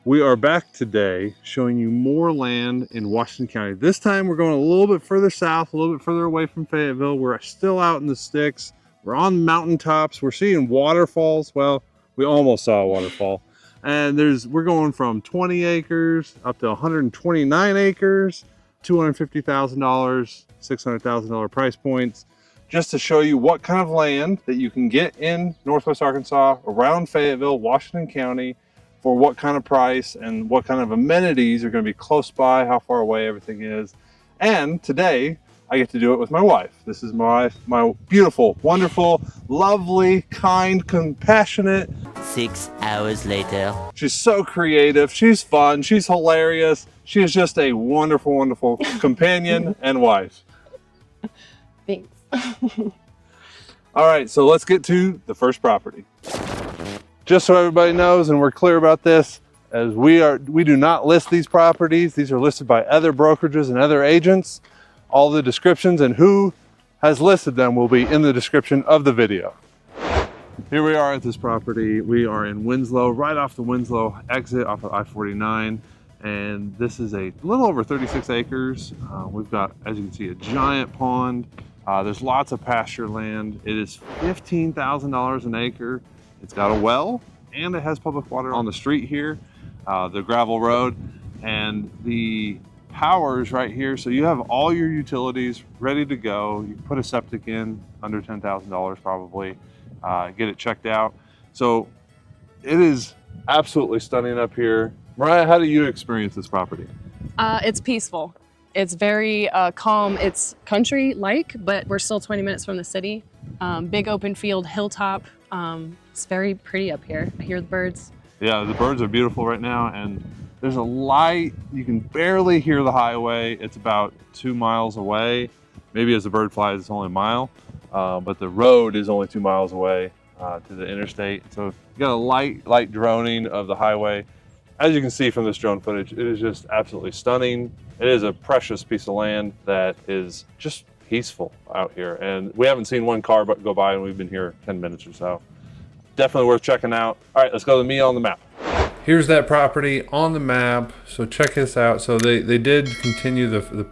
We are back today showing you more land in Washington County. This time we're going a little bit further south, a little bit further away from Fayetteville. We're still out in the sticks. We're on mountaintops. We're seeing waterfalls. Well, we almost saw a waterfall. And we're going from 20 acres up to 129 acres, $250,000, $600,000 price points, just to show you what kind of land that you can get in Northwest Arkansas, around Fayetteville, Washington County, for what kind of price and what kind of amenities are going to be close by, how far away everything is. And today I get to do it with my wife. This is my beautiful, wonderful, lovely, kind, compassionate. 6 hours later. She's so creative, she's fun, she's hilarious. She is just a wonderful, wonderful companion and wife. Thanks. All right, so let's get to the first property. Just so everybody knows and we're clear about this, as we do not list these properties. These are listed by other brokerages and other agents. All the descriptions and who has listed them will be in the description of the video. Here we are at this property. We are in Winslow, right off the Winslow exit off of I-49. And this is a little over 36 acres. We've got, as you can see, a giant pond. There's lots of pasture land. It is $15,000 an acre. It's got a well and it has public water on the street here, the gravel road, and the power is right here. So you have all your utilities ready to go. You can put a septic in under $10,000 probably, get it checked out. So it is absolutely stunning up here. Mariah, how do you experience this property? It's peaceful. It's very calm. It's country-like, but we're still 20 minutes from the city. Big open field, hilltop. It's very pretty up here. I hear the birds. Yeah, the birds are beautiful right now, and there's a light. You can barely hear the highway. It's about 2 miles away. Maybe as the bird flies, it's only a mile, but the road is only 2 miles away to the interstate. So you got a light droning of the highway. As you can see from this drone footage, it is just absolutely stunning. It is a precious piece of land that is just peaceful out here. And we haven't seen one car go by, and we've been here 10 minutes or so. Definitely worth checking out. All right, let's go to me on the map. Here's that property on the map. So check this out. So they did continue the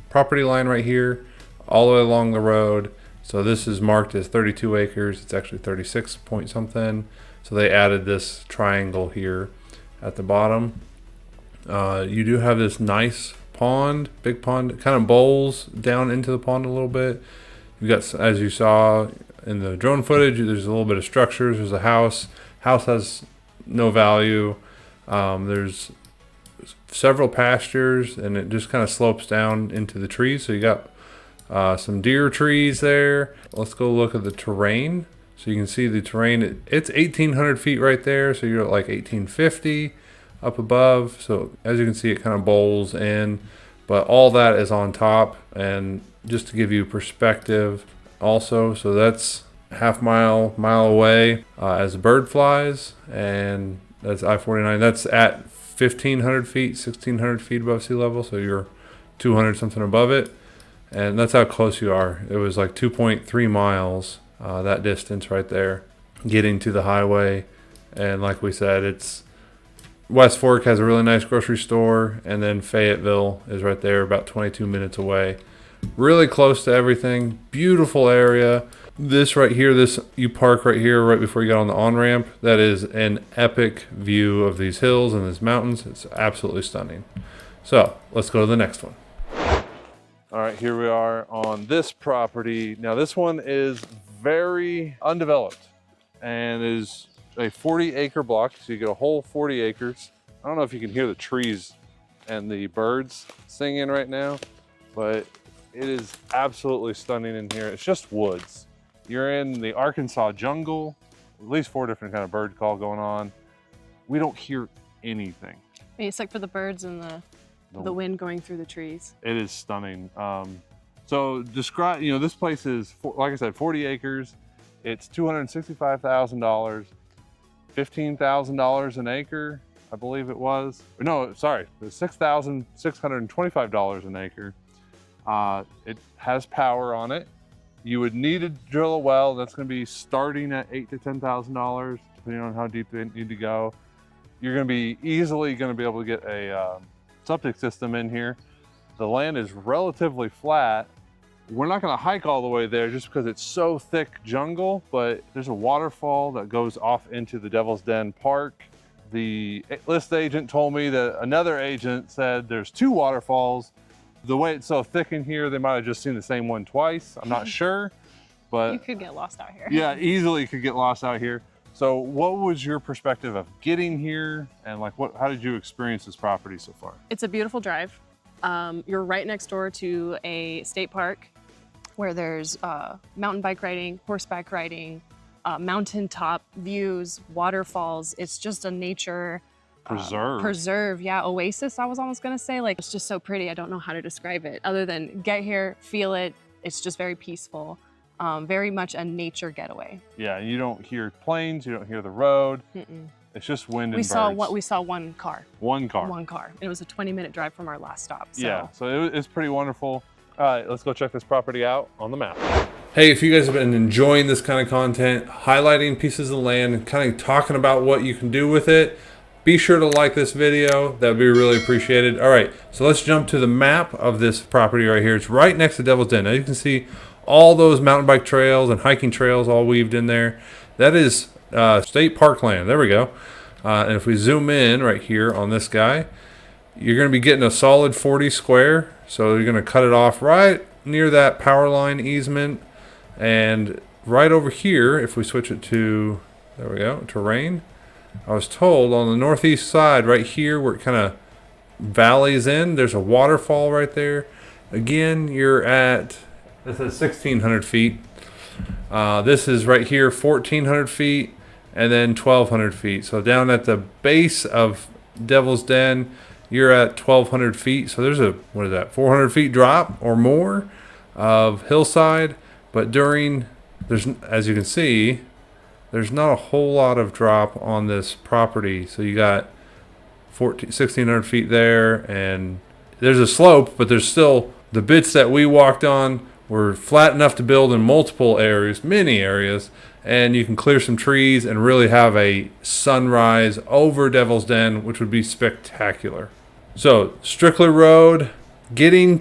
property line right here all the way along the road. So this is marked as 32 acres. It's actually 36 point something. So they added this triangle here at the bottom. You do have this nice pond, big pond. It kind of bowls down into the pond a little bit. You've got, as you saw in the drone footage, there's a little bit of structures. There's a house. House has no value. There's several pastures, and it just kind of slopes down into the trees. So you got some deer trees there. Let's go look at the terrain. So you can see the terrain. It's 1,800 feet right there. So you're at like 1,850 up above. So as you can see, it kind of bowls in, but all that is on top. And just to give you perspective also, so that's mile away as a bird flies, and that's I-49. That's at 1,500 feet, 1,600 feet above sea level. So you're 200 something above it. And that's how close you are. It was like 2.3 miles, that distance right there, getting to the highway. And like we said, it's West Fork has a really nice grocery store, and then Fayetteville is right there about 22 minutes away. Really close to everything. Beautiful area. This right here, you park right here right before you get on the on-ramp. That is an epic view of these hills and these mountains. It's absolutely stunning. So let's go to the next one. All right, here we are on this property. Now this one is very undeveloped and is a 40-acre block. So you get a whole 40 acres. I don't know if you can hear the trees and the birds singing right now, but it is absolutely stunning in here. It's just woods. You're in the Arkansas jungle, at least 4 different kind of bird call going on. We don't hear anything. Except for the birds and the wind going through the trees. It is stunning. So describe, this place is, like I said, 40 acres. It's $265,000, $15,000 an acre, I believe it was. No, sorry, it was $6,625 an acre. It has power on it. You would need to drill a well. That's going to be starting at $8,000 to $10,000, depending on how deep they need to go. You're going to be easily going to be able to get a septic system in here. The land is relatively flat. We're not going to hike all the way there just because it's so thick jungle, but there's a waterfall that goes off into the Devil's Den Park. The list agent told me that another agent said there's 2 waterfalls. The way it's so thick in here, they might have just seen the same one twice. I'm not sure, but You could get lost out here. yeah, easily could get lost out here. So what was your perspective of getting here, and like how did you experience this property so far? It's a beautiful drive. You're right next door to a state park where there's mountain bike riding, horseback riding, mountaintop views, waterfalls. It's just a nature preserve, yeah, oasis. I was almost gonna say, like, it's just so pretty. I don't know how to describe it other than get here, feel it. It's just very peaceful, very much a nature getaway. Yeah, you don't hear planes, you don't hear the road. It's just wind and birds. We saw one car. One car. One car. It was a 20-minute drive from our last stop. So. Yeah, so it's pretty wonderful. All right, let's go check this property out on the map. Hey, if you guys have been enjoying this kind of content, highlighting pieces of land and kind of talking about what you can do with it, be sure to like this video. That would be really appreciated. All right, so let's jump to the map of this property right here. It's right next to Devil's Den. Now you can see all those mountain bike trails and hiking trails all weaved in there. That is state parkland. There we go. And if we zoom in right here on this guy, you're going to be getting a solid 40 square. So you're going to cut it off right near that power line easement. And right over here, if we switch it to, there we go, terrain, I was told on the northeast side right here where it kind of valleys in, there's a waterfall right there. Again, you're at, this is 1,600 feet. This is right here, 1,400 feet, and then 1,200 feet. So down at the base of Devil's Den, you're at 1,200 feet. So there's a, what is that, 400 feet drop or more of hillside. But there's, as you can see, there's not a whole lot of drop on this property. So you got 1,600 feet there, and there's a slope, but there's still, the bits that we walked on were flat enough to build in multiple areas, many areas, and you can clear some trees and really have a sunrise over Devil's Den, which would be spectacular. So Strickler Road, getting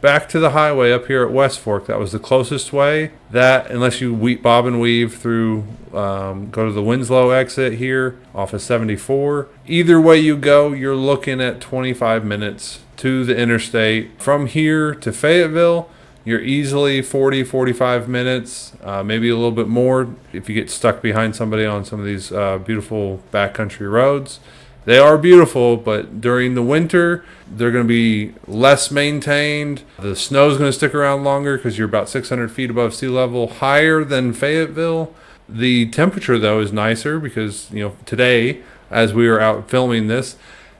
back to the highway up here at West Fork, that was the closest way. That, unless you bob and weave through, go to the Winslow exit here off of 74. Either way you go, you're looking at 25 minutes to the interstate. From here to Fayetteville, you're easily 40-45 minutes, maybe a little bit more if you get stuck behind somebody on some of these beautiful backcountry roads. They are beautiful, but during the winter, they're going to be less maintained. The snow's going to stick around longer because you're about 600 feet above sea level, higher than Fayetteville. The temperature, though, is nicer because, you know, today, as we were out filming this,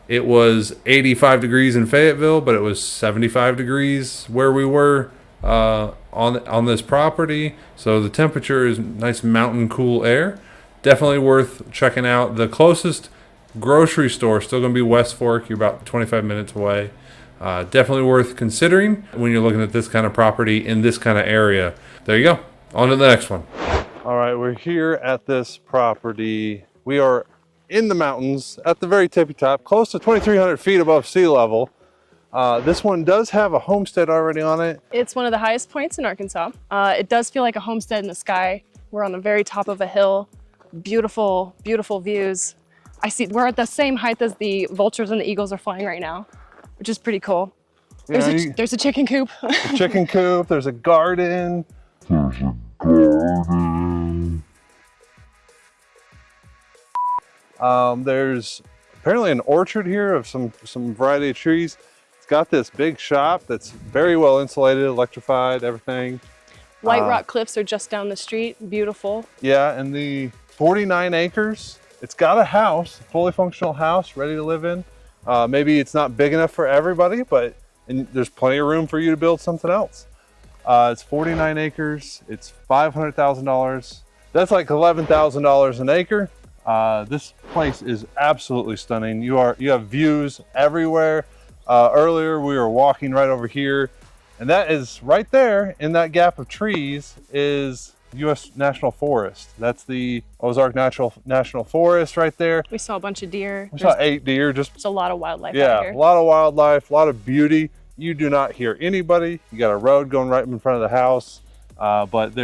it was 85 degrees in Fayetteville, but it was 75 degrees where we were on this property. So the temperature is nice mountain cool air. Definitely worth checking out. The closest grocery store still going to be West Fork. You're about 25 minutes away. Definitely worth considering when you're looking at this kind of property in this kind of area. There you go. On to the next one. All right, we're here at this property. We are in the mountains at the very tippy top, close to 2,300 feet above sea level. This one does have a homestead already on it. It's one of the highest points in Arkansas. It does feel like a homestead in the sky. We're on the very top of a hill. Beautiful, beautiful views. I see we're at the same height as the vultures and the eagles are flying right now, which is pretty cool. Yeah, there's a chicken coop. A chicken coop, there's a garden. There's apparently an orchard here of some variety of trees. It's got this big shop that's very well insulated, electrified, everything. White Rock Cliffs are just down the street, beautiful. Yeah, and the 49 acres. It's got a house, a fully functional house, ready to live in. Maybe it's not big enough for everybody, but there's plenty of room for you to build something else. It's 49 acres. It's $500,000. That's like $11,000 an acre. This place is absolutely stunning. You have views everywhere. Earlier we were walking right over here, and that is right there in that gap of trees is U.S. National Forest. That's the Ozark National Forest right there. We saw a bunch of deer. We saw 8 deer. Just a lot of wildlife out yeah, here. a lot of wildlife, a lot of beauty. You do not hear anybody. You got a road going right in front of the house, but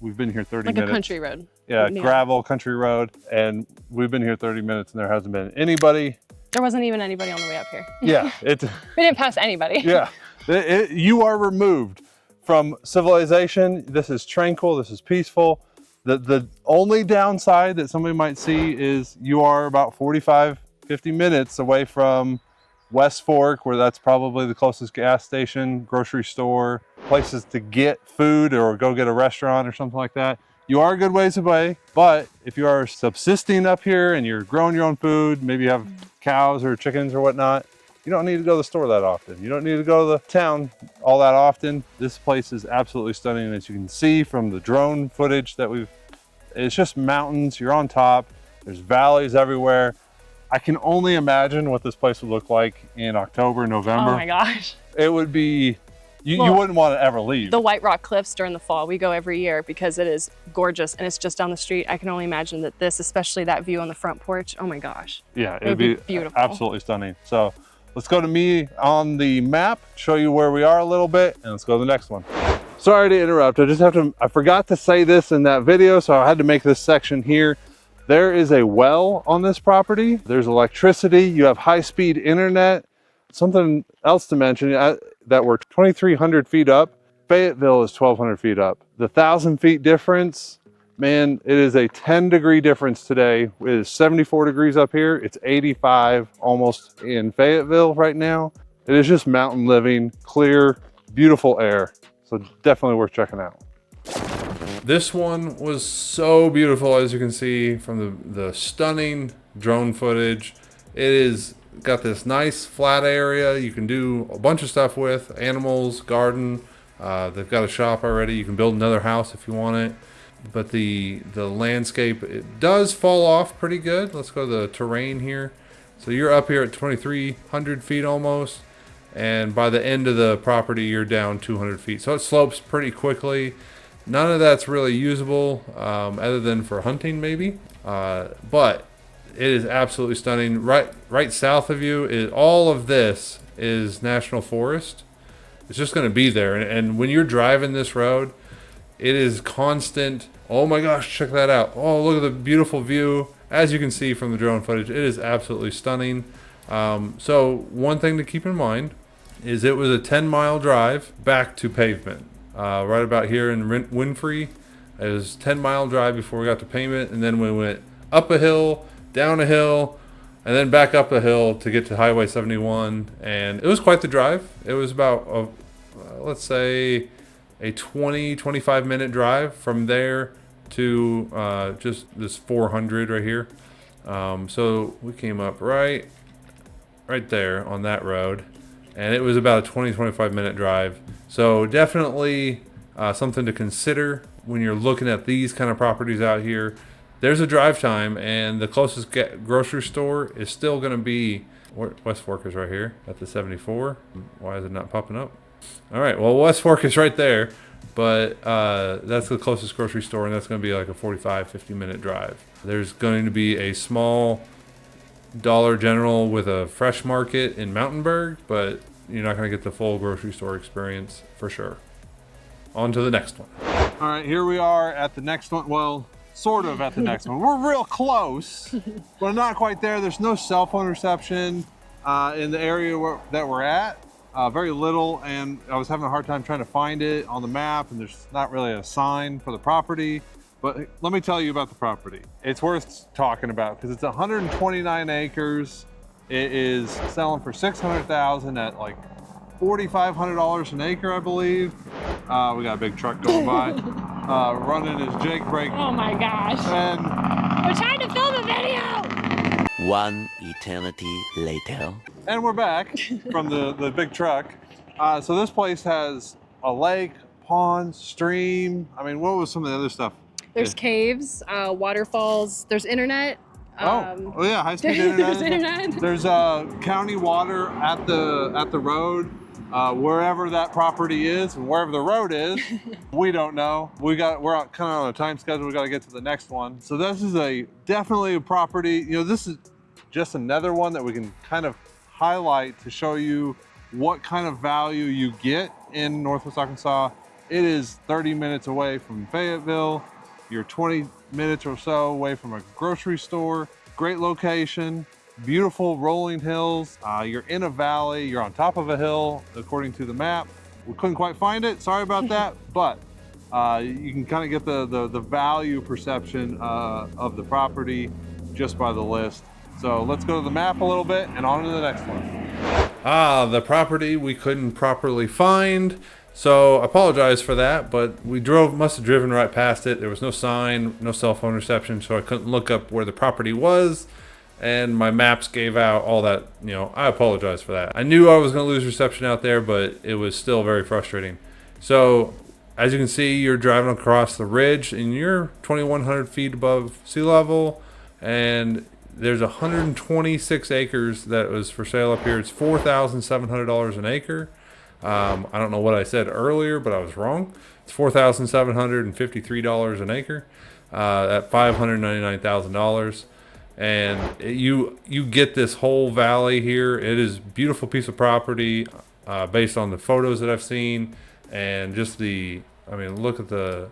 we've been here 30 minutes. Like a country road. Yeah, gravel country road, and we've been here 30 minutes and there hasn't been anybody. There wasn't even anybody on the way up here. Yeah, we didn't pass anybody. Yeah, you are removed from civilization. This is tranquil, this is peaceful. The only downside that somebody might see is you are about 45, 50 minutes away from West Fork, where that's probably the closest gas station, grocery store, places to get food or go get a restaurant or something like that. You are a good ways away, but if you are subsisting up here and you're growing your own food, maybe you have cows or chickens or whatnot, you don't need to go to the store that often. You don't need to go to the town all that often. This place is absolutely stunning. As you can see from the drone footage that it's just mountains, you're on top, there's valleys everywhere. I can only imagine what this place would look like in October, November. Oh my gosh. It would be, you wouldn't want to ever leave. The White Rock Cliffs during the fall, we go every year because it is gorgeous and it's just down the street. I can only imagine that this, especially that view on the front porch, oh my gosh. Yeah, it'd be beautiful. Absolutely stunning. So let's go to me on the map, show you where we are a little bit, and let's go to the next one. Sorry to interrupt. I forgot to say this in that video, so I had to make this section here. There is a well on this property. There's electricity. You have high-speed internet. Something else to mention, that we're 2,300 feet up. Fayetteville is 1,200 feet up. The 1,000 feet difference, man, it is a 10-degree difference today. It is 74 degrees up here. It's 85 almost in Fayetteville right now. It is just mountain living, clear, beautiful air. So definitely worth checking out. This one was so beautiful, as you can see from the stunning drone footage. It is got this nice flat area you can do a bunch of stuff with, animals, garden. They've got a shop already. You can build another house if you want it. But the landscape, it does fall off pretty good. Let's go to the terrain here. So you're up here at 2,300 feet almost, and by the end of the property you're down 200 feet. So it slopes pretty quickly. None of that's really usable other than for hunting maybe, but it is absolutely stunning. Right south of you, all of this is National Forest. It's just going to be there, and when you're driving this road, it is constant. Oh my gosh, check that out. Oh, look at the beautiful view. As you can see from the drone footage, it is absolutely stunning. So one thing to keep in mind is it was a 10-mile drive back to pavement. Right about here in Winfrey, it was a 10-mile drive before we got to pavement, and then we went up a hill, down a hill, and then back up a hill to get to Highway 71, and it was quite the drive. It was about, let's say, a 20-25 minute drive from there to just this 400 right here. So we came up right there on that road, and it was about a 20-25 minute drive. So definitely something to consider when you're looking at these kind of properties out here. There's a drive time, and the closest grocery store is still going to be, West Fork is right here at the 74. Why is it not popping up? All right, well, West Fork is right there, but that's the closest grocery store, and that's going to be like a 45-50 minute drive. There's going to be a small Dollar General with a fresh market in Mountainburg, but you're not going to get the full grocery store experience for sure. On to the next one. All right, here we are at the next one. Well, sort of at the next one. We're real close, but not quite there. There's no cell phone reception in the area that we're at. Very little, and I was having a hard time trying to find it on the map, and there's not really a sign for the property. But let me tell you about the property. It's worth talking about because it's 129 acres. It is selling for $600,000 at like $4,500 an acre, I believe. We got a big truck going by, running his Jake brake. Oh my gosh. And we're trying to film a video. One eternity later. And we're back from the big truck. So this place has a lake, pond, stream. I mean, what was some of the other stuff? There's caves, waterfalls, there's internet. Oh yeah, high-speed internet. There's internet. There's county water at the road. wherever that property is and wherever the road is. We don't know. We're kind of on a time schedule. We got to get to the next one. So this is definitely a property. You know, this is just another one that we can kind of highlight to show you what kind of value you get in Northwest Arkansas. It is 30 minutes away from Fayetteville. You're 20 minutes or so away from a grocery store. Great location, beautiful rolling hills. You're in a valley, you're on top of a hill, according to the map. We couldn't quite find it, sorry about that, but you can kind of get the value perception of the property just by the list. So let's go to the map a little bit and on to the next one. The property we couldn't properly find. So I apologize for that, but we must have driven right past it. There was no sign, no cell phone reception, so I couldn't look up where the property was, and my maps gave out all that. You know, I apologize for that. I knew I was going to lose reception out there, but it was still very frustrating. So as you can see, you're driving across the ridge, and you're 2,100 feet above sea level, and there's 126 acres that was for sale up here. It's $4,700 an acre. I don't know what I said earlier, but I was wrong. It's $4,753 an acre at $599,000. And you get this whole valley here. It is a beautiful piece of property based on the photos that I've seen. And just look at the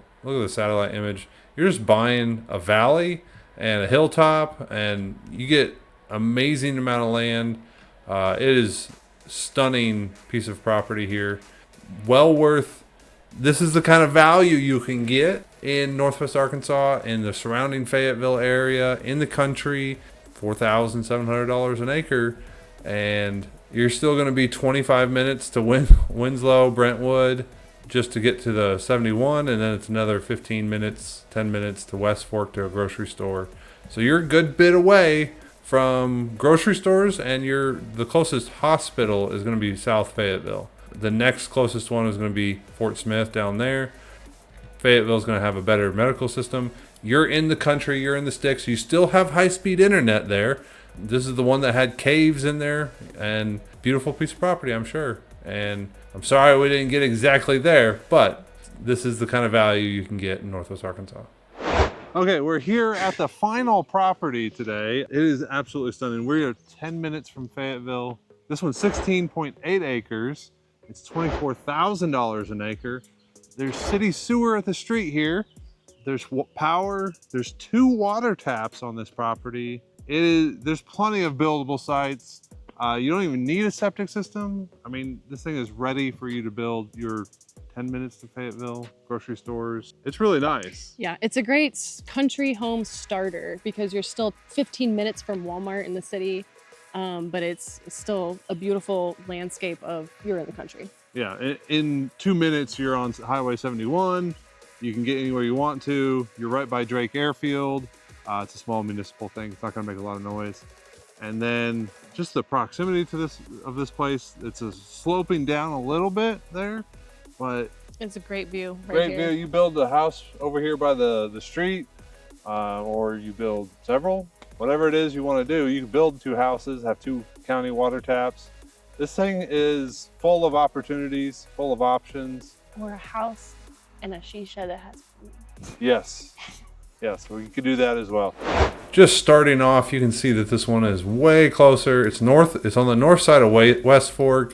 satellite image. You're just buying a valley and a hilltop, and you get amazing amount of land. It is stunning piece of property here. Well worth. This is the kind of value you can get in Northwest Arkansas, in the surrounding Fayetteville area, in the country. $4,700 an acre, and you're still going to be 25 minutes to Winslow, Brentwood, just to get to the 71, and then it's another 10 minutes to West Fork to a grocery store. So you're a good bit away from grocery stores, and the closest hospital is going to be South Fayetteville. The next closest one is going to be Fort Smith down there. Fayetteville is going to have a better medical system. You're in the country, you're in the sticks. You still have high-speed internet there. This is the one that had caves in there, and beautiful piece of property, I'm sure. And I'm sorry we didn't get exactly there, but this is the kind of value you can get in Northwest Arkansas. Okay, we're here at the final property today. It is absolutely stunning. We're 10 minutes from Fayetteville. This one's 16.8 acres. It's $24,000 an acre. There's city sewer at the street here. There's power. There's 2 water taps on this property. There's plenty of buildable sites. You don't even need a septic system. I mean, this thing is ready for you to build your 10 minutes to Fayetteville, grocery stores. It's really nice. Yeah, it's a great country home starter because you're still 15 minutes from Walmart in the city, but it's still a beautiful landscape of you're in the country. Yeah, in 2 minutes, you're on Highway 71. You can get anywhere you want to. You're right by Drake Airfield. It's a small municipal thing. It's not gonna make a lot of noise. And then just the proximity to this place, it's sloping down a little bit there, but it's a great view right great here. view. You build a house over here by the street, or you build several, whatever it is you want to do. You can build 2 houses, have 2 county water taps. This thing is full of opportunities, full of options. Or a house and a shisha that has plumbing. Yes, well, you could do that as well. Just starting off, you can see that this one is way closer. It's on the north side of West Fork.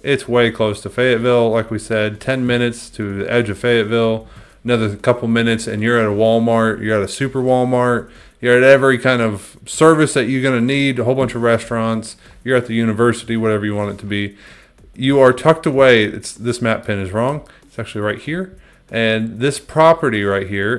It's way close to Fayetteville. Like we said, 10 minutes to the edge of Fayetteville. Another couple minutes and you're at a Walmart. You're at a super Walmart. You're at every kind of service that you're going to need, a whole bunch of restaurants. You're at the university, whatever you want it to be. You are tucked away. This map pin is wrong. It's actually right here. And this property right here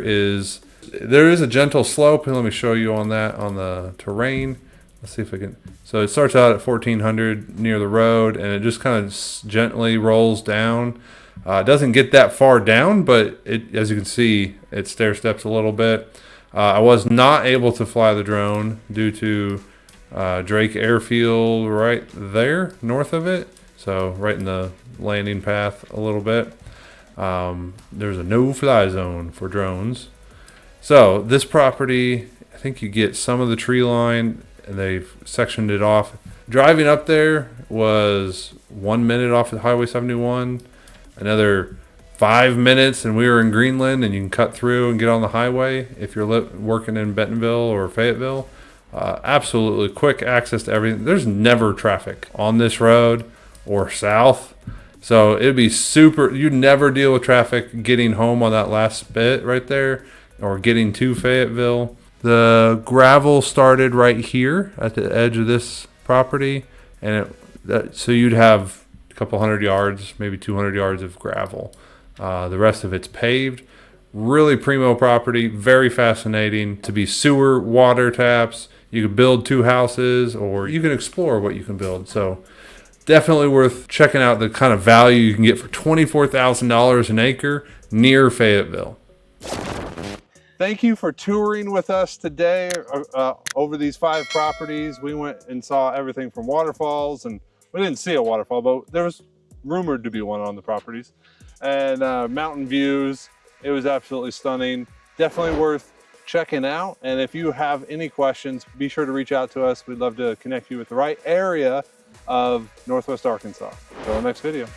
there is a gentle slope. And let me show you on the terrain. Let's see if I can. So it starts out at 1400 near the road, and it just kind of gently rolls down. It doesn't get that far down, but as you can see, it stair steps a little bit. I was not able to fly the drone due to Drake Airfield right there, north of it. So right in the landing path a little bit. There's a no-fly zone for drones. So this property, I think you get some of the tree line, and they've sectioned it off. Driving up there was 1 minute off of Highway 71, another 5 minutes, and we were in Greenland, and you can cut through and get on the highway if you're working in Bentonville or Fayetteville. Absolutely quick access to everything. There's never traffic on this road or south. So it'd be super, you'd never deal with traffic getting home on that last bit right there or getting to Fayetteville. The gravel started right here at the edge of this property. And so you'd have a couple 100 yards, maybe 200 yards of gravel. The rest of it's paved. Really primo property, very fascinating. To be sewer, water taps. You could build 2 houses, or you can explore what you can build. So definitely worth checking out the kind of value you can get for $24,000 an acre near Fayetteville. Thank you for touring with us today over these 5 properties. We went and saw everything from waterfalls, and we didn't see a waterfall, but there was rumored to be one on the properties, and mountain views. It was absolutely stunning. Definitely worth checking out. And if you have any questions, be sure to reach out to us. We'd love to connect you with the right area of Northwest Arkansas. Until the next video.